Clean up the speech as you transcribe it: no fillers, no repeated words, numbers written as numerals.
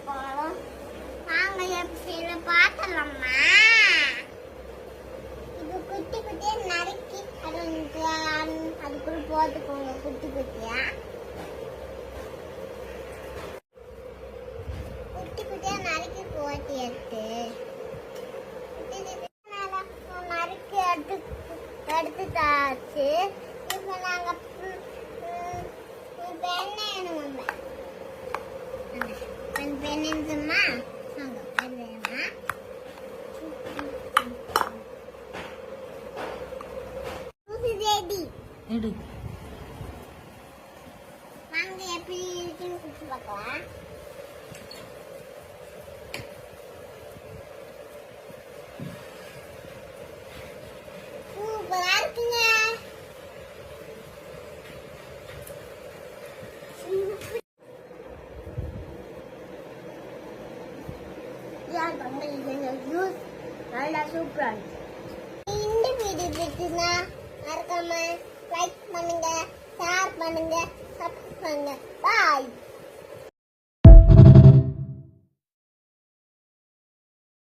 போறோம். வாங்க எப்படி பார்த்தலாமா? இது குட்டி குட்டியா நறுக்கி அதுக்குள்ள போட்டுக்கோங்க. குட்டி குட்டியா நறுக்கி போட்டு எடுத்து நறுக்கி எடுத்துட்டாச்சு. இப்போ நாங்க பெண்ணுமா எடு வாங்க எப்படி இருக்குன்னு குடிச்சு பார்க்கலாம். சூப்பரா இருக்குங்க. நல்லா சூப்பரா இருக்கு. இந்த வீடியோ பிடிச்சிருந்தா மறக்காம லைக் பண்ணுங்க, ஷேர் பண்ணுங்க, சப்ஸ்கிரைப் பண்ணுங்க. பாய்.